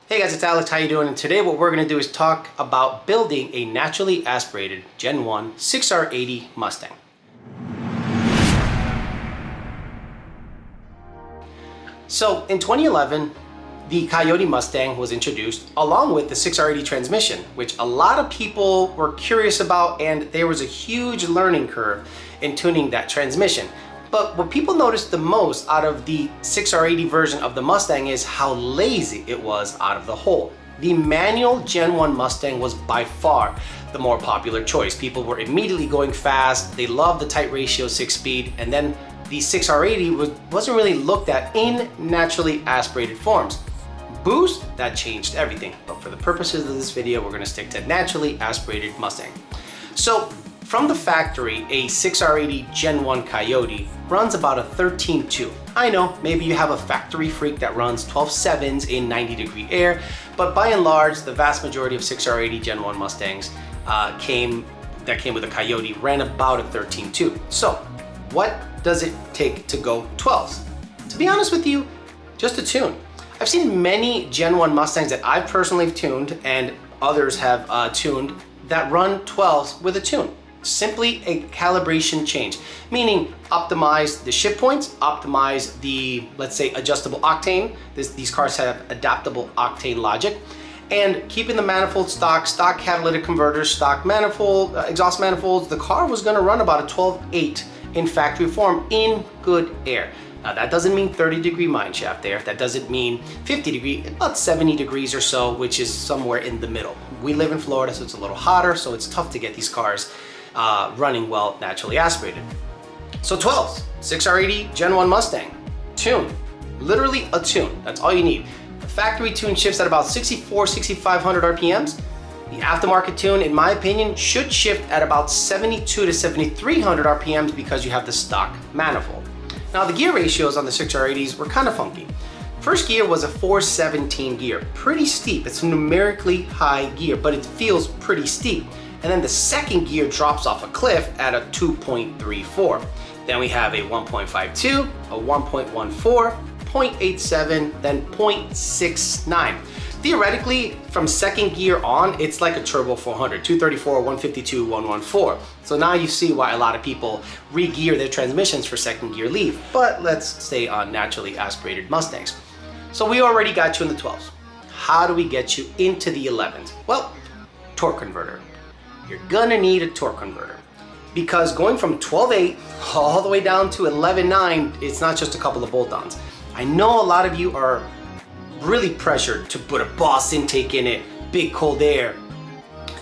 Hey guys, it's Alex. How you doing? And today what we're going to do is talk about building a naturally aspirated Gen 1 6R80 Mustang. So in 2011, the Coyote Mustang was introduced along with the 6R80 transmission, which a lot of people were curious about, and there was a huge learning curve in tuning that transmission. But what people noticed the most out of the 6R80 version of the Mustang is how lazy it was out of the whole. The manual Gen 1 Mustang was by far the more popular choice. People were immediately going fast, they loved the tight ratio 6-speed, and then the 6R80 wasn't really looked at in naturally aspirated forms. Boost, that changed everything. But for the purposes of this video, we're gonna stick to naturally aspirated Mustang. So, from the factory, a 6R80 Gen 1 Coyote runs about a 13.2. I know, maybe you have a factory freak that runs 12.7s in 90-degree air, but by and large, the vast majority of 6R80 Gen 1 Mustangs that came with a Coyote ran about a 13.2. So, what does it take to go 12s? To be honest with you, just a tune. I've seen many Gen 1 Mustangs that I've personally tuned and others have tuned that run 12s with a tune. Simply a calibration change, meaning optimize the shift points, optimize the, let's say, adjustable octane. These cars have adaptable octane logic, and keeping the manifold stock catalytic converters, stock manifold, exhaust manifolds. The car was going to run about a 12.8 in factory form in good air. Now that doesn't mean 30-degree mineshaft there. That doesn't mean 50-degree, about 70 degrees or so, which is somewhere in the middle. We live in Florida, so it's a little hotter, so it's tough to get these cars running well naturally aspirated. So 12s, 6R80 Gen 1 Mustang, tune, literally a tune, that's all you need. The factory tune shifts at about 6,500 RPMs. The aftermarket tune, in my opinion, should shift at about 72 to 7,300 RPMs because you have the stock manifold. Now the gear ratios on the 6R80s were kind of funky. First gear was a 417 gear, pretty steep. It's a numerically high gear, but it feels pretty steep. And then the second gear drops off a cliff at a 2.34. Then we have a 1.52, a 1.14, 0.87, then 0.69. Theoretically, from second gear on, it's like a turbo 400, 234, 152, 114. So now you see why a lot of people re-gear their transmissions for second gear leave. But let's stay on naturally aspirated Mustangs. So we already got you in the 12s. How do we get you into the 11s? Well, torque converter. You're gonna need a torque converter, because going from 12.8 all the way down to 11.9, it's not just a couple of bolt-ons. I know a lot of you are really pressured to put a Boss intake in it, big cold air,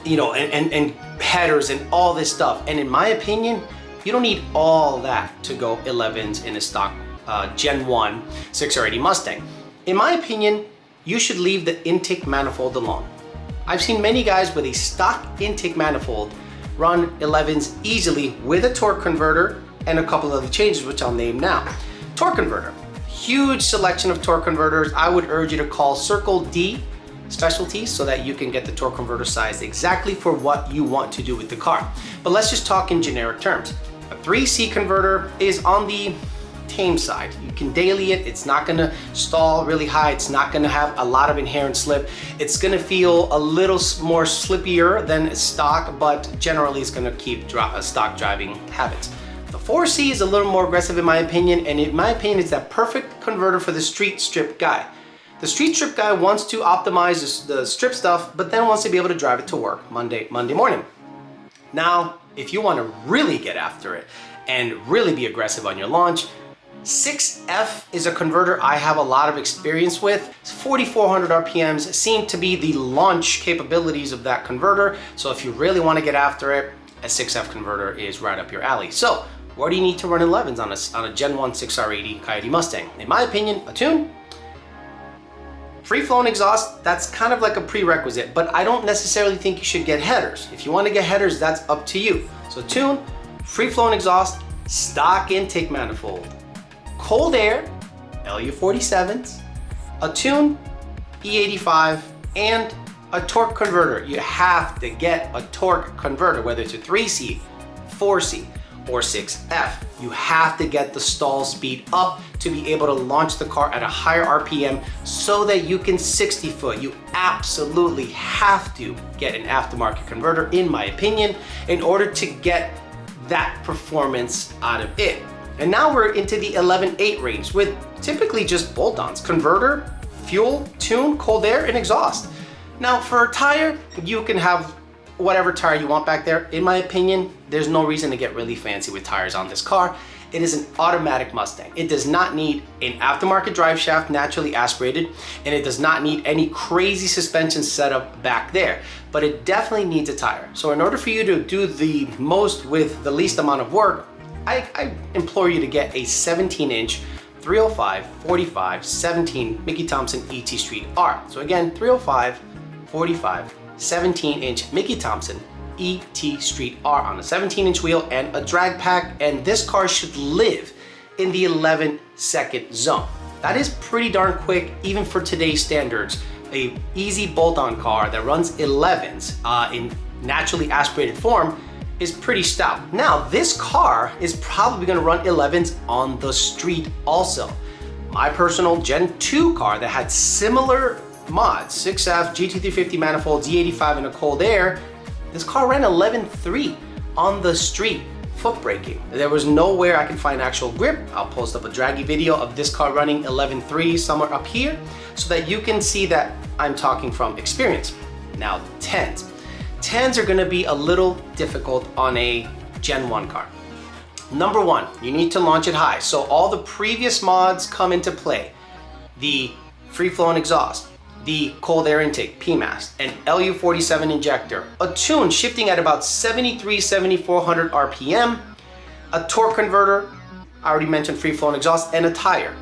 you know, and headers and all this stuff. And in my opinion, you don't need all that to go 11s in a stock Gen 1 6R80 Mustang. In my opinion, you should leave the intake manifold alone. I've seen many guys with a stock intake manifold run 11s easily with a torque converter and a couple of the changes, which I'll name now. Torque converter, huge selection of torque converters. I would urge you to call Circle D Specialties so that you can get the torque converter size exactly for what you want to do with the car. But let's just talk in generic terms. A 3C converter is on the tame side. You can daily it, it's not gonna stall really high, it's not gonna have a lot of inherent slip. It's gonna feel a little more slippier than stock, but generally it's gonna keep stock driving habits. The 4C is a little more aggressive in my opinion, and in my opinion it's that perfect converter for the street strip guy. The street strip guy wants to optimize the strip stuff, but then wants to be able to drive it to work Monday morning. Now, if you wanna really get after it and really be aggressive on your launch, 6F is a converter I have a lot of experience with. 4,400 RPMs seem to be the launch capabilities of that converter. So if you really want to get after it, a 6F converter is right up your alley. So where do you need to run 11s on a Gen 1 6R80 Coyote Mustang? In my opinion, a tune. Free-flowing exhaust, that's kind of like a prerequisite, but I don't necessarily think you should get headers. If you want to get headers, that's up to you. So tune, free-flowing exhaust, stock intake manifold, cold air, LU47s, a tune, E85, and a torque converter. You have to get a torque converter, whether it's a 3C, 4C, or 6F. You have to get the stall speed up to be able to launch the car at a higher RPM so that you can 60 foot. You absolutely have to get an aftermarket converter, in my opinion, in order to get that performance out of it. And now we're into the 11.8 range with typically just bolt-ons: converter, fuel, tune, cold air, and exhaust. Now for a tire, you can have whatever tire you want back there. In my opinion, there's no reason to get really fancy with tires on this car. It is an automatic Mustang. It does not need an aftermarket drive shaft naturally aspirated, and it does not need any crazy suspension setup back there, but it definitely needs a tire. So in order for you to do the most with the least amount of work, I implore you to get a 17-inch 305, 45, 17 Mickey Thompson ET Street R. So again, 305, 45, 17-inch Mickey Thompson ET Street R on a 17-inch wheel and a drag pack, and this car should live in the 11-second zone. That is pretty darn quick, even for today's standards. A easy bolt-on car that runs 11s in naturally aspirated form is pretty stout. Now, this car is probably gonna run 11s on the street also. My personal Gen 2 car that had similar mods, 6F, GT350 manifolds, E85, and a cold air, this car ran 11.3 on the street, foot braking. There was nowhere I could find actual grip. I'll post up a draggy video of this car running 11.3 somewhere up here so that you can see that I'm talking from experience. Now, 10s. 10s are gonna be a little difficult on a Gen 1 car. Number one, you need to launch it high. So all the previous mods come into play. The free-flowing exhaust, the cold air intake, PMAS, an LU47 injector, a tune shifting at about 7,400 RPM, a torque converter, I already mentioned free-flowing exhaust, and a tire.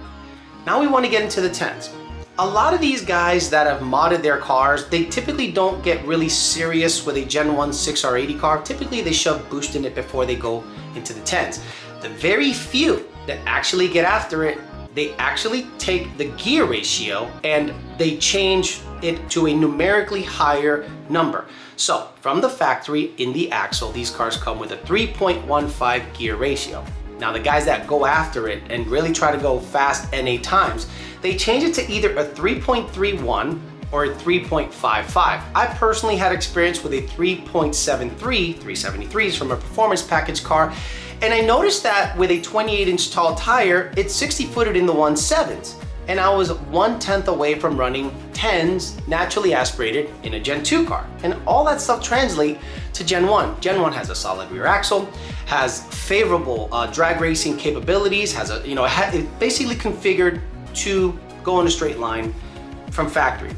Now we want to get into the 10s. A lot of these guys that have modded their cars, they typically don't get really serious with a Gen 1 6R80 car. Typically they shove boost in it before they go into the 10s. The very few that actually get after it, they actually take the gear ratio and they change it to a numerically higher number. So from the factory in the axle, these cars come with a 3.15 gear ratio. Now the guys that go after it and really try to go fast NA times, they change it to either a 3.31 or a 3.55. I personally had experience with a 3.73, 373s from a performance package car, and I noticed that with a 28-inch tall tire, it 60-footed in the 1.7s, and I was 1/10 away from running 10s naturally aspirated in a Gen 2 car. And all that stuff translate to Gen 1. Gen 1 has a solid rear axle, has favorable drag racing capabilities, has a, it's basically configured to go in a straight line from factory.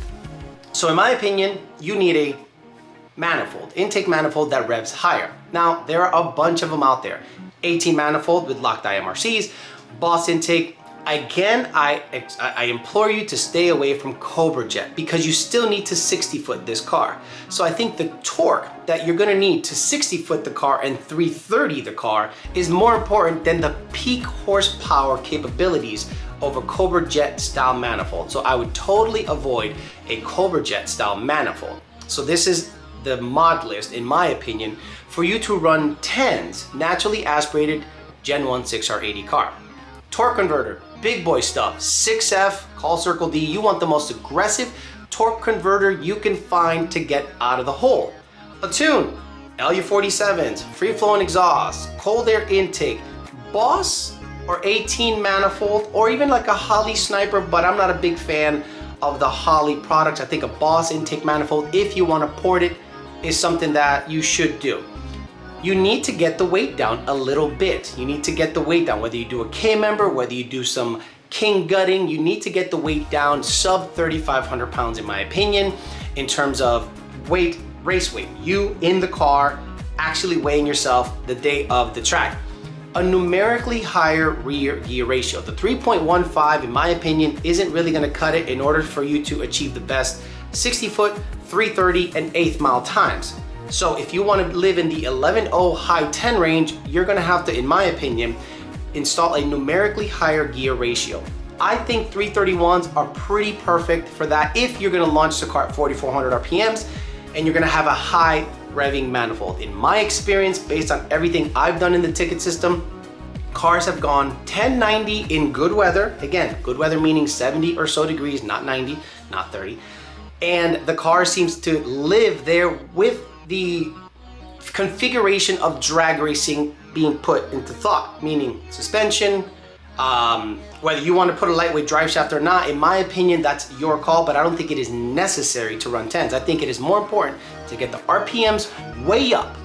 So in my opinion, you need a manifold, intake manifold that revs higher. Now, there are a bunch of them out there. 18 manifold with locked IMRCs, Boss intake. Again, I implore you to stay away from Cobra Jet because you still need to 60-foot this car. So I think the torque that you're gonna need to 60-foot the car and 330 the car is more important than the peak horsepower capabilities of a Cobra Jet style manifold. So I would totally avoid a Cobra Jet style manifold. So this is the mod list, in my opinion, for you to run 10s naturally aspirated Gen 1 6R80 car. Torque converter, big boy stuff, 6F, call Circle D. You want the most aggressive torque converter you can find to get out of the hole. A tune, LU47s, free flowing exhaust, cold air intake, Boss or 18 manifold, or even like a Holley Sniper, but I'm not a big fan of the Holley products. I think a Boss intake manifold, if you want to port it, is something that you should do. You need to get the weight down a little bit. You need to get the weight down, whether you do a K-member, whether you do some king gutting, you need to get the weight down sub 3,500 pounds, in my opinion, in terms of weight, race weight. You in the car, actually weighing yourself the day of the track. A numerically higher rear gear ratio. The 3.15, in my opinion, isn't really gonna cut it in order for you to achieve the best 60-foot, 330, and 1/8 mile times. So if you want to live in the 11.0 high 10 range, you're going to have to, in my opinion, install a numerically higher gear ratio. I think 331s are pretty perfect for that if you're going to launch the car at 4,400 RPMs and you're gonna have a high revving manifold. In my experience, based on everything I've done in the ticket system, cars have gone 1090 in good weather. Again, good weather meaning 70 or so degrees, not 90, not 30. And the car seems to live there with the configuration of drag racing being put into thought, meaning suspension, whether you want to put a lightweight drive shaft or not. In my opinion, that's your call, but I don't think it is necessary to run 10s. I think it is more important to get the RPMs way up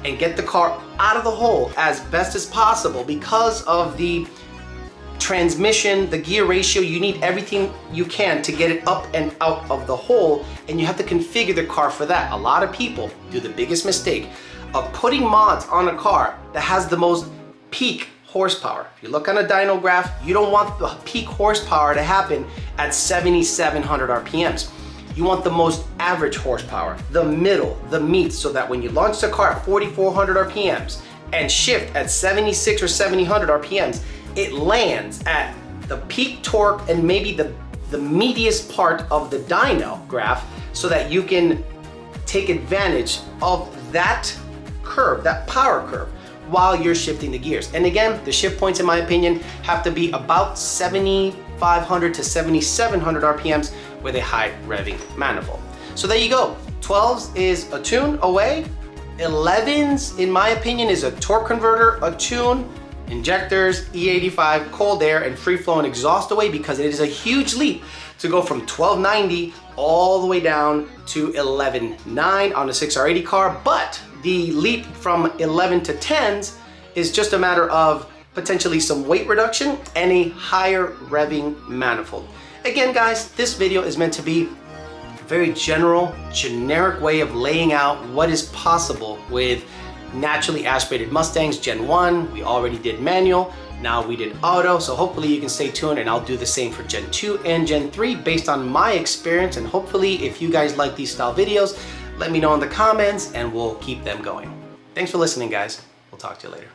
and get the car out of the hole as best as possible. Because of the transmission, the gear ratio, you need everything you can to get it up and out of the hole, and you have to configure the car for that. A lot of people do the biggest mistake of putting mods on a car that has the most peak horsepower. If you look on a dyno graph, you don't want the peak horsepower to happen at 7,700 RPMs. You want the most average horsepower, the middle, the meat, so that when you launch the car at 4,400 RPMs and shift at 76 or 7,000 RPMs, it lands at the peak torque and maybe the meatiest part of the dyno graph, so that you can take advantage of that curve, that power curve, while you're shifting the gears. And again, the shift points, in my opinion, have to be about 7,500 to 7,700 RPMs with a high revving manifold. So there you go. 12s is a tune away. 11s, in my opinion, is a torque converter, a tune, injectors, E85, cold air, and free flow and exhaust away, because it is a huge leap to go from 1290 all the way down to 11.9 on a 6R80 car. But the leap from 11 to 10s is just a matter of potentially some weight reduction and a higher revving manifold. Again, guys, this video is meant to be a very general, generic way of laying out what is possible with naturally aspirated Mustangs Gen 1. We already did manual, now we did auto, so hopefully you can stay tuned, and I'll do the same for Gen 2 and Gen 3 based on my experience. And hopefully, if you guys like these style videos, let me know in the comments and we'll keep them going. Thanks for listening, guys. We'll talk to you later.